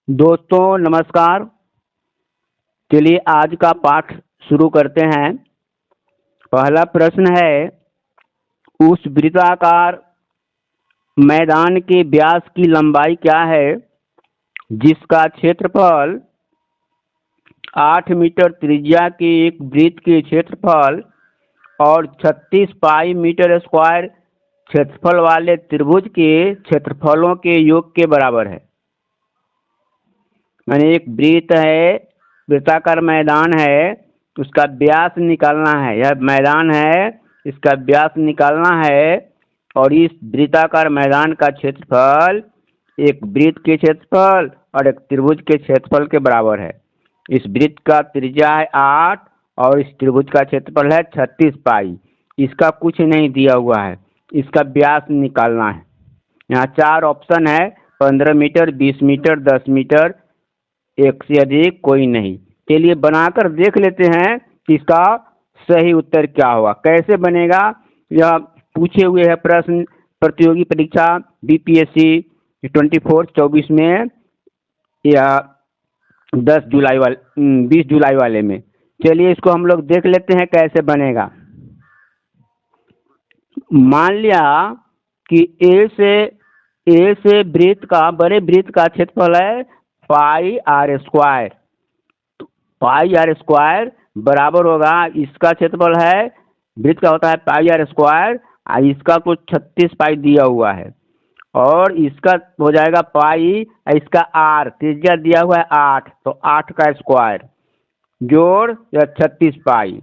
दोस्तों नमस्कार। चलिए आज का पाठ शुरू करते हैं। पहला प्रश्न है, उस वृत्ताकार मैदान के व्यास की लंबाई क्या है जिसका क्षेत्रफल 8 मीटर त्रिज्या के एक वृत्त के क्षेत्रफल और 36 पाई मीटर स्क्वायर क्षेत्रफल वाले त्रिभुज के क्षेत्रफलों के योग के बराबर है। माने एक वृत्त है, वृत्ताकार मैदान है, उसका व्यास निकालना है। यह मैदान है, इसका व्यास निकालना है और इस वृत्ताकार मैदान का क्षेत्रफल एक वृत्त के क्षेत्रफल और एक त्रिभुज के क्षेत्रफल के बराबर है। इस वृत्त का त्रिज्या है 8 और इस त्रिभुज का क्षेत्रफल है 36 पाई। इसका कुछ नहीं दिया हुआ है, इसका व्यास निकालना है। यहाँ 4 ऑप्शन है, 15 मीटर, 20 मीटर, 10 मीटर, एक से अधिक कोई नहीं। चलिए बनाकर देख लेते हैं कि इसका सही उत्तर क्या होगा। कैसे बनेगा, यह पूछे हुए है प्रश्न प्रतियोगी परीक्षा बीपीएससी 24-24 में या 20 जुलाई वाले में। चलिए इसको हम लोग देख लेते हैं कैसे बनेगा। मान लिया कि ए से वृत्त का, बड़े वृत्त का क्षेत्रफल है pi r square. Pi r square बराबर होगा, इसका क्षेत्रफल है, वृत्त का होता है पाई आर स्क्वायर, इसका कुछ 36 पाई दिया हुआ है और इसका हो जाएगा पाई, इसका आर त्रिज्या दिया हुआ है 8, तो 8 का स्क्वायर जोड़ या 36 पाई।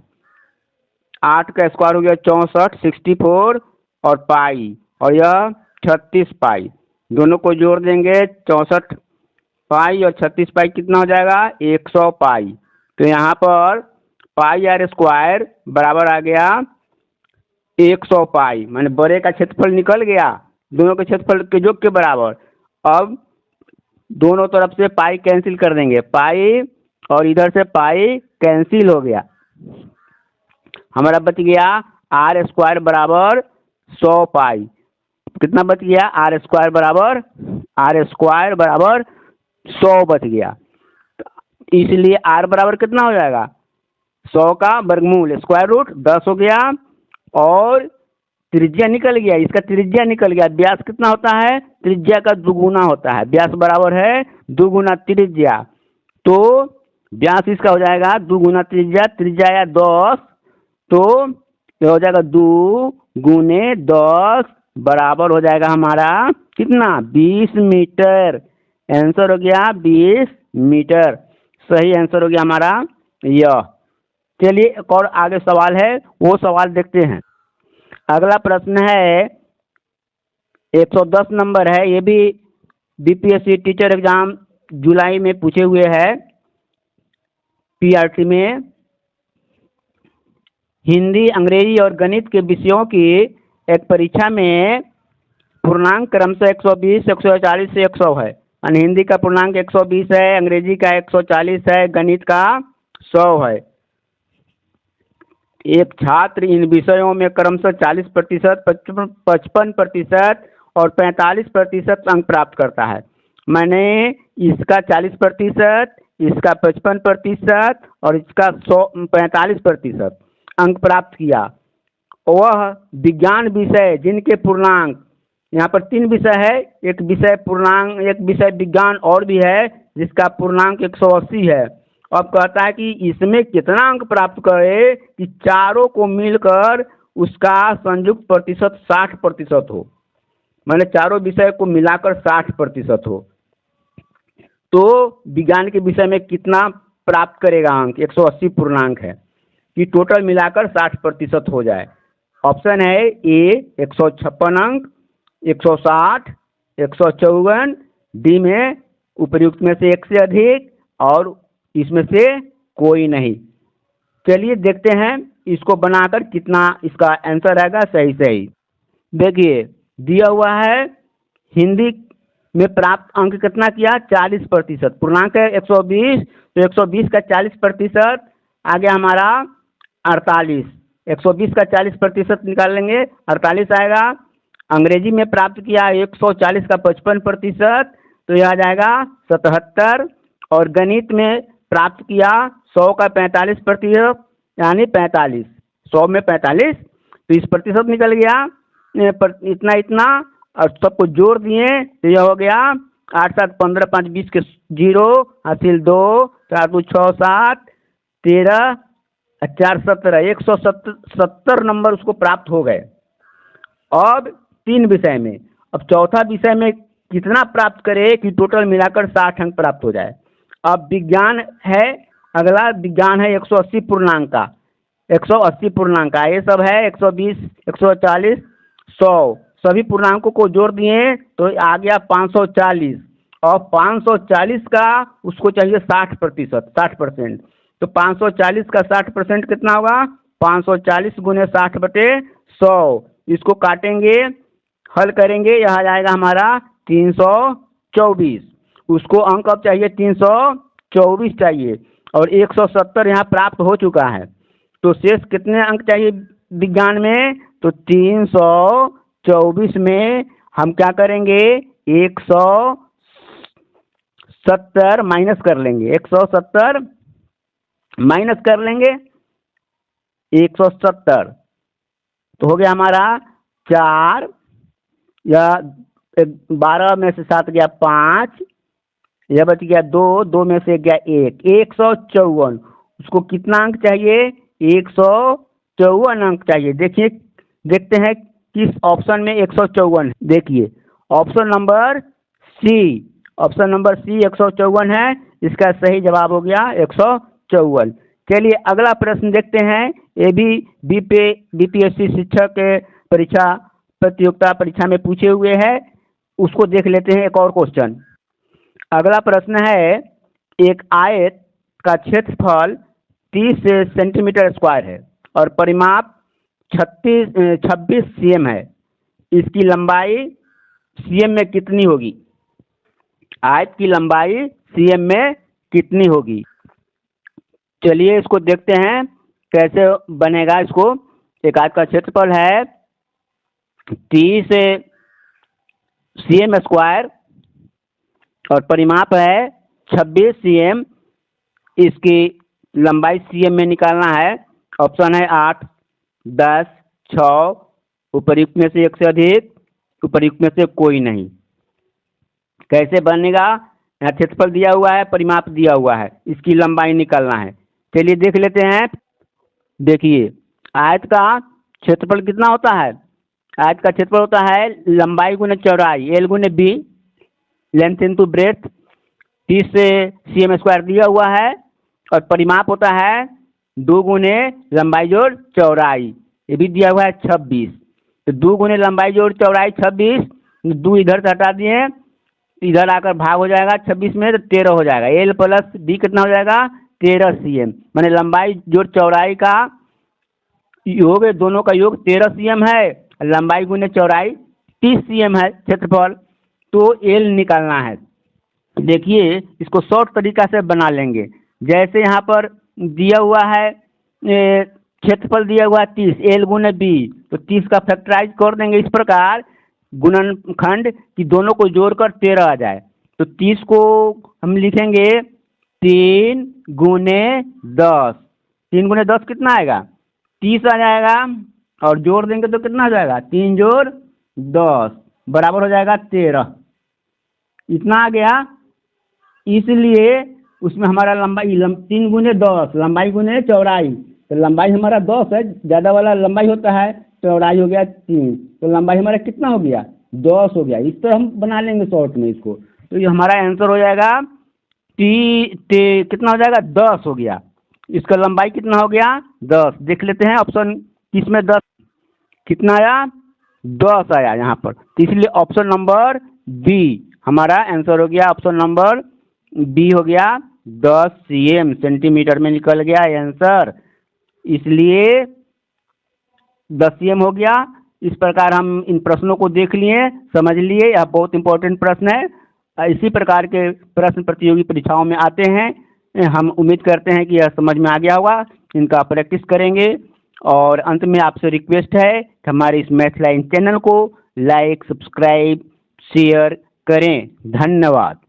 8 का स्क्वायर हो गया 64, 64 और पाई, और यह 36 पाई। दोनों को जोड़ देंगे, 64 पाई और 36 पाई कितना हो जाएगा 100 पाई। तो यहाँ पर पाई आर स्क्वायर बराबर आ गया 100 पाई, माने बड़े का क्षेत्रफल निकल गया, दोनों के क्षेत्रफल के योग के बराबर। अब दोनों तरफ से पाई कैंसिल कर देंगे, पाई और इधर से पाई कैंसिल हो गया, हमारा बच गया आर स्क्वायर बराबर 100 पाई। कितना बच गया, आर स्क्वायर बराबर 100 बच गया। इसलिए आर बराबर कितना हो जाएगा 100 का वर्गमूल स्क्वायर रूट 10 हो गया और त्रिज्या निकल गया, इसका त्रिज्या निकल गया। व्यास कितना होता है, त्रिज्या का दुगुना होता है, व्यास बराबर है दुगुना त्रिज्या, तो व्यास इसका हो जाएगा दुगुना त्रिज्या, त्रिज्या या 10, तो ये हो जाएगा 2 गुने 10 बराबर हो जाएगा हमारा कितना 20 मीटर। आंसर हो गया 20 मीटर, सही आंसर हो गया हमारा यह। चलिए एक और आगे सवाल है, वो सवाल देखते हैं। अगला प्रश्न है 110 नंबर है, ये भी बीपीएससी टीचर एग्जाम जुलाई में पूछे हुए है पीआरटी में। हिंदी, अंग्रेजी और गणित के विषयों की एक परीक्षा में पूर्णांक क्रमशः 120, 140 से 100 है। यानी हिंदी का पूर्णांक 120 है, अंग्रेजी का 140 है, गणित का 100 है। एक छात्र इन विषयों में क्रमशः 40%, 55% और 45% अंक प्राप्त करता है। मैंने इसका 40%, इसका 55% और इसका 45% अंक प्राप्त किया। वह विज्ञान विषय जिनके पूर्णांक, यहाँ पर 3 विषय है, एक विषय पूर्णांक, एक विषय विज्ञान और भी है जिसका पूर्णांक 180 है। अब कहता है कि इसमें कितना अंक प्राप्त करे कि चारों को मिलकर उसका संयुक्त प्रतिशत 60% हो, मैंने चारों विषय को मिलाकर 60% हो। तो विज्ञान के विषय में कितना प्राप्त करेगा अंक, 180 पूर्णांक है, कि टोटल मिलाकर 60% हो जाए। ऑप्शन है ए 156 अंक, 160, 154, डी में उपर्युक्त में से एक से अधिक और इसमें से कोई नहीं। चलिए देखते हैं इसको बनाकर कितना इसका आंसर आएगा सही। देखिए दिया हुआ है हिंदी में प्राप्त अंक कितना किया 40%, पूर्णांक है 120, तो 120 का 40% आ गया हमारा 48। 120 का 40% निकाल लेंगे, 48 आएगा। अंग्रेजी में प्राप्त किया 140 का 55%, तो यह आ जाएगा 77। और गणित में प्राप्त किया 100 का 45% यानी 45, 100 में 45, तो इस प्रतिशत निकल गया इतना इतना, और सबको जोड़ दिए तो यह हो गया 8 7 15 5 20 के 0 हासिल 2 4 2 6 7 13 4 17, 170 नंबर उसको प्राप्त हो गए। अब 3 विषय में, अब चौथा विषय में कितना प्राप्त करे कि टोटल मिलाकर 60 अंक प्राप्त हो जाए। अब विज्ञान है, अगला विज्ञान है 180 पूर्णांक का, 180 पूर्णांक का, ये सब है 120 140 100, सभी पूर्णांकों को जोड़ दिए तो आ गया 540, और 540 का उसको चाहिए 60%, 60%, तो 540 का 60% कितना होगा, 540 गुने 60/100, इसको काटेंगे, हल करेंगे, यह आ जाएगा हमारा 324। उसको अंक अब चाहिए 324 चाहिए, और 170 यहाँ प्राप्त हो चुका है, तो शेष कितने अंक चाहिए विज्ञान में, तो 324 में हम क्या करेंगे, 170 माइनस कर लेंगे, 170 माइनस कर लेंगे 170, तो हो गया हमारा 4, या 12 में से 7 गया 5, यह बच गया 2, 2 में से गया 1, 154। उसको कितना अंक चाहिए, 154 अंक चाहिए। देखिए, देखते हैं किस ऑप्शन में 154 है। देखिए option number C, option number C 154 है, इसका सही जवाब हो गया 154। चलिए अगला प्रश्न देखते हैं, ये भी बीपीएससी शिक्षक के परीक्षा प्रतियोगिता परीक्षा में पूछे हुए हैं, उसको देख लेते हैं एक और क्वेश्चन। अगला प्रश्न है, एक आयत का क्षेत्रफल 30 सेंटीमीटर स्क्वायर है और परिमाप 26 सीएम है, इसकी लंबाई सीएम में कितनी होगी, आयत की लंबाई सीएम में कितनी होगी। चलिए इसको देखते हैं कैसे बनेगा। इसको एक आयत का क्षेत्रफल है 30 सीएम स्क्वायर और परिमाप है 26 सीएम, इसकी लंबाई सीएम में निकालना है। ऑप्शन है 8 10 6, उपर्युक्त में से एक से अधिक, उपर्युक्त में से कोई नहीं। कैसे बनेगा, यहाँ क्षेत्रफल दिया हुआ है, परिमाप दिया हुआ है, इसकी लंबाई निकालना है। चलिए देख लेते हैं। देखिए आयत का क्षेत्रफल कितना होता है, आयत का क्षेत्रफल होता है लंबाई गुने चौड़ाई, एल गुने B, length into breadth, 30 CM square दिया हुआ है, और परिमाप होता है 2 गुने लंबाई जोड़ चौड़ाई, ये भी दिया हुआ है 26, तो 2 गुने लंबाई जोड़ चौड़ाई 26, 2 इधर से हटा दिए, इधर आकर भाग हो जाएगा 26 में, तो 13 हो जाएगा। एल प्लस बी कितना हो जाएगा, 13 सीएम, माने लंबाई जोड़ चौड़ाई का योग, दोनों का योग 13 सीएम है, लंबाई गुने चौड़ाई 30 सीएम है क्षेत्रफल, तो एल निकालना है। देखिए इसको शॉर्ट तरीका से बना लेंगे। जैसे यहाँ पर दिया हुआ है क्षेत्रफल दिया हुआ है 30, एल गुने बी, तो 30 का फैक्टराइज कर देंगे इस प्रकार गुणनखंड कि दोनों को जोड़कर 13 आ जाए। तो 30 को हम लिखेंगे 3 गुने 10, 3 गुने 10 कितना आएगा, 30 आ जाएगा, और जोड़ देंगे तो कितना हो जाएगा, 3 जोड़ 10 बराबर हो जाएगा 13, इतना आ गया। इसलिए उसमें हमारा लंबाई 3 गुने 10, लंबाई गुने चौड़ाई, तो लंबाई हमारा 10 है, ज़्यादा वाला लंबाई होता है, चौड़ाई हो गया 3, तो लंबाई हमारा कितना हो गया, 10 हो गया। इस तरह हम बना लेंगे शॉर्ट में इसको, तो ये हमारा आंसर हो जाएगा कितना हो जाएगा, 10 हो गया। इसका लंबाई कितना हो गया, 10। देख लेते हैं ऑप्शन किसमें 10 कितना आया, 10 आया यहाँ पर, तो इसलिए ऑप्शन नंबर बी हमारा आंसर हो गया, ऑप्शन नंबर बी हो गया 10 सीएम, सेंटीमीटर में निकल गया आंसर, इसलिए 10 सीएम हो गया। इस प्रकार हम इन प्रश्नों को देख लिए, समझ लिए, यह बहुत इंपॉर्टेंट प्रश्न है। इसी प्रकार के प्रश्न प्रतियोगी परीक्षाओं में आते हैं। हम उम्मीद करते हैं कि यह समझ में आ गया होगा, इनका प्रैक्टिस करेंगे। और अंत में आपसे रिक्वेस्ट है कि हमारे इस मैथ लाइन चैनल को लाइक, सब्सक्राइब, शेयर करें। धन्यवाद।